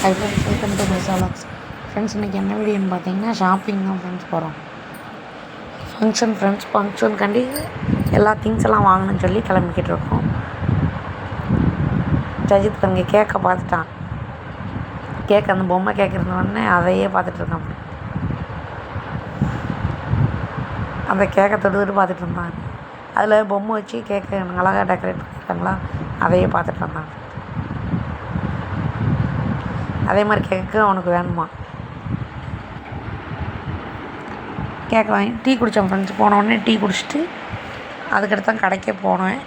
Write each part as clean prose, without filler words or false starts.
Hi friends, welcome to Mieza vlogs. Friends, இன்றைக்கி என்ன வீடியோன்னு பார்த்தீங்கன்னா ஷாப்பிங் தான் ஃப்ரெண்ட்ஸ் போகிறோம். ஃபங்க்ஷனுக்காண்டி எல்லா திங்ஸ் எல்லாம் வாங்கணும்னு சொல்லி கிளம்பிக்கிட்டு இருக்கோம். ஜஜித் அங்கே கேக்கை பார்த்துட்டான். அந்த பொம்மை கேக் இருந்தோடனே அதையே பார்த்துட்ருக்கான். அந்த கேக்கை தொட்டுக்கிட்டு பார்த்துட்டு இருந்தான். அதில் பொம்மை வச்சு கேக்கை அழகாக டெக்கரேட் பண்ணியிருக்காங்களா, அதையே பார்த்துட்டு இருந்தான். அதே மாதிரி கேக்கு அவனுக்கு வேணுமா. கேக் வாங்கி டீ குடித்தோம் ஃப்ரெண்ட்ஸ். போனோடனே டீ குடிச்சிட்டு அதுக்கடுத்து தான் கடைக்கே போனேன்.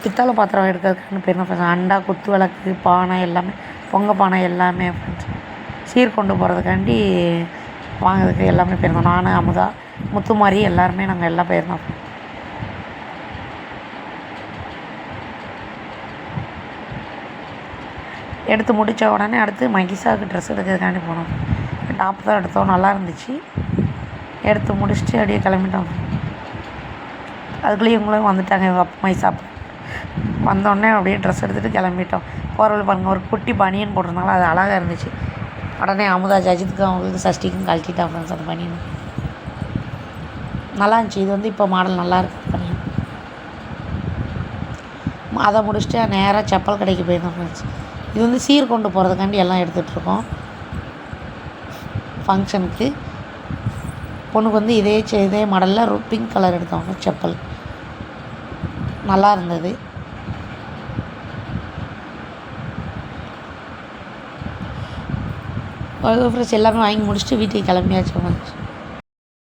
பித்தளை பாத்திரம் எடுக்கிறதுக்குன்னு போயிருந்தோம் ஃப்ரெண்ட்ஸ். அண்டா, குத்து விளக்கு, பானை எல்லாமே, பொங்க பானை எல்லாமே ஃப்ரெண்ட்ஸ் சீர் கொண்டு போகிறதுக்காண்டி வாங்கிறதுக்கு எல்லாமே போயிருந்தோம். நான், அமுதா, முத்துமாரி எல்லாருமே நாங்கள் எல்லாம் போயிருந்தோம். எடுத்து முடித்த உடனே அடுத்து மகிஷாவுக்கு ட்ரெஸ் எடுக்கிறதுக்காண்டி போனோம். டாப் தான் எடுத்தோம், நல்லா இருந்துச்சு. எடுத்து முடிச்சுட்டு அப்படியே கிளம்பிட்டோம். அதுக்குள்ளேயே இவங்களும் வந்துட்டாங்க. எங்கள் அப்பா மகிஷா வந்தோடனே அப்படியே ட்ரெஸ் எடுத்துகிட்டு கிளம்பிட்டோம். போகிறவங்க பாருங்கள், ஒரு குட்டி பனியன் போட்டிருந்தாங்களா, அது அழகாக இருந்துச்சு. உடனே அமுதா ஜஜித்துக்கும் அவங்களுக்கு சஷ்டிக்கும் கழட்டிட்டா ஃப்ரெண்ட்ஸ். அந்த பனியன் நல்லா இருந்துச்சு. இது வந்து இப்போ மாடல் நல்லா இருக்குது பனியன். அதை முடிச்சுட்டு நேராக செப்பல் கடைக்கு போயிருந்தோம் ஃப்ரெண்ட்ஸ். இது வந்து சீர் கொண்டு போகிறதுக்காண்டி எல்லாம் எடுத்துகிட்ருக்கோம் ஃபங்க்ஷனுக்கு. பொண்ணுக்கு வந்து இதே மாடலில் பிங்க் கலர் எடுத்தவங்க செப்பல் நல்லா இருந்தது. ஃப்ரெண்ட்ஸ் எல்லாமே வாங்கி முடிச்சுட்டு வீட்டுக்கு கிளம்பியாச்சு ஃப்ரெண்ட்ஸ்.